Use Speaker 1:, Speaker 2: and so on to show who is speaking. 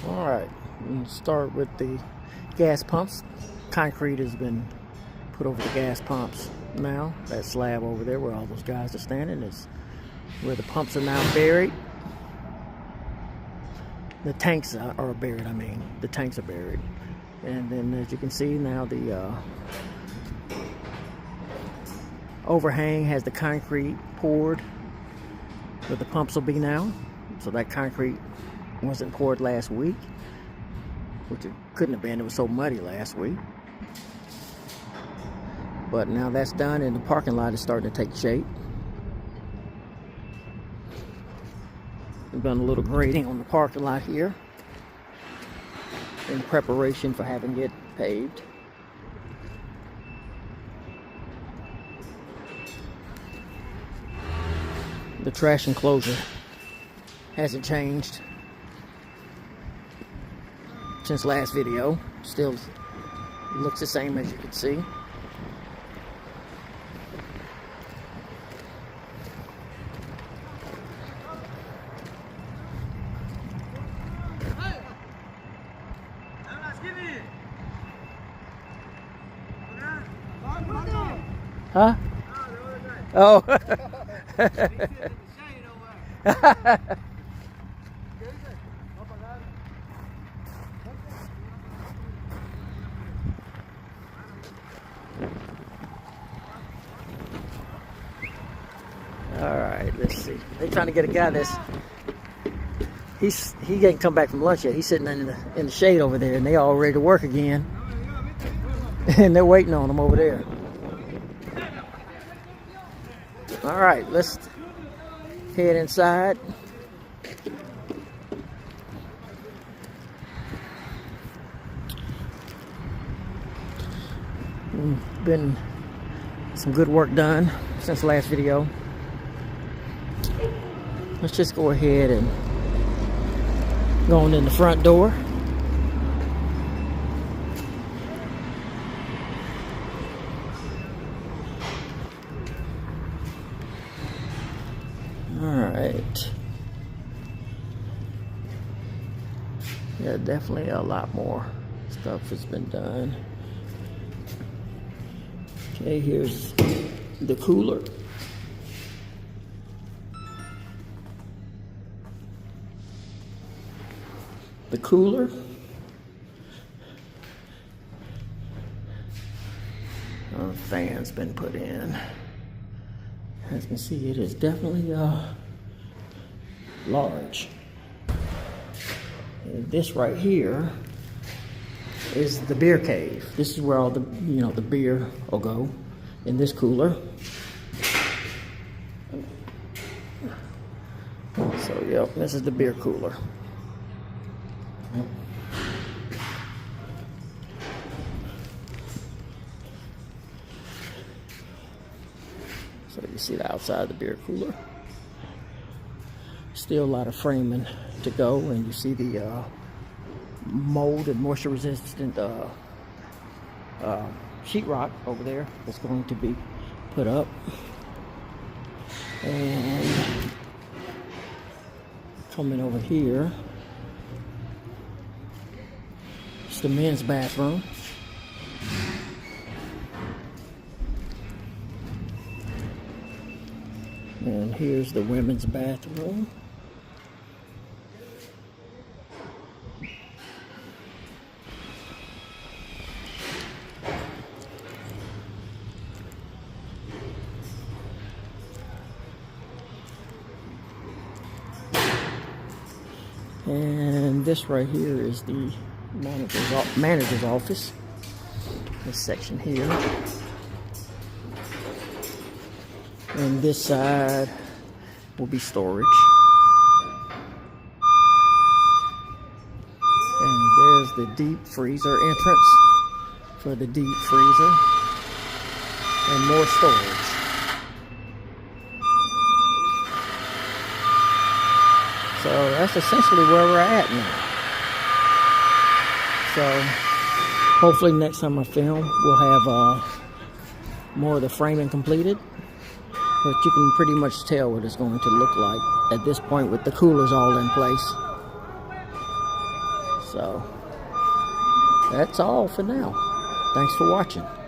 Speaker 1: All right, we'll start with the gas pumps. Concrete has been put over the gas pumps now. That slab over there where all those guys are standing is where the pumps are now buried. The tanks are buried, the tanks are buried. And then as you can see now, the overhang has the concrete poured where the pumps will be now. So that concrete wasn't poured last week, which it couldn't have been. It was so muddy last week. But now that's done and the parking lot is starting to take shape. We've done a little grading on the parking lot here in preparation for having it paved. The trash enclosure hasn't changed since last video. Still looks the same as you can see. Huh? Oh. All right, let's see. They're trying to get a guy that's he ain't come back from lunch yet. He's sitting in the shade over there, and they all ready to work again. And they're waiting on him over there. All right, let's head inside. Been some good work done since the last video. Let's just go ahead and go on in the front door. Alright. Yeah, definitely a lot more stuff has been done. Okay, here's the cooler. The cooler. Fan's been put in. As you can see, it is definitely large. And this right here is the beer cave. This is where all the the beer will go in this cooler. So yep, this is the beer cooler. So you see the outside of the beer cooler. Still a lot of framing to go, and you see the mold and moisture resistant sheetrock over there that's going to be put up. And coming over here, it's the men's bathroom. And here's the women's bathroom. And this right here is the manager's office. This section here. And this side will be storage. And there's the deep freezer entrance for the deep freezer. And more storage. So that's essentially where we're at now. So hopefully next time I film, we'll have more of the framing completed. But you can pretty much tell what it's going to look like at this point with the coolers all in place. So that's all for now. Thanks for watching.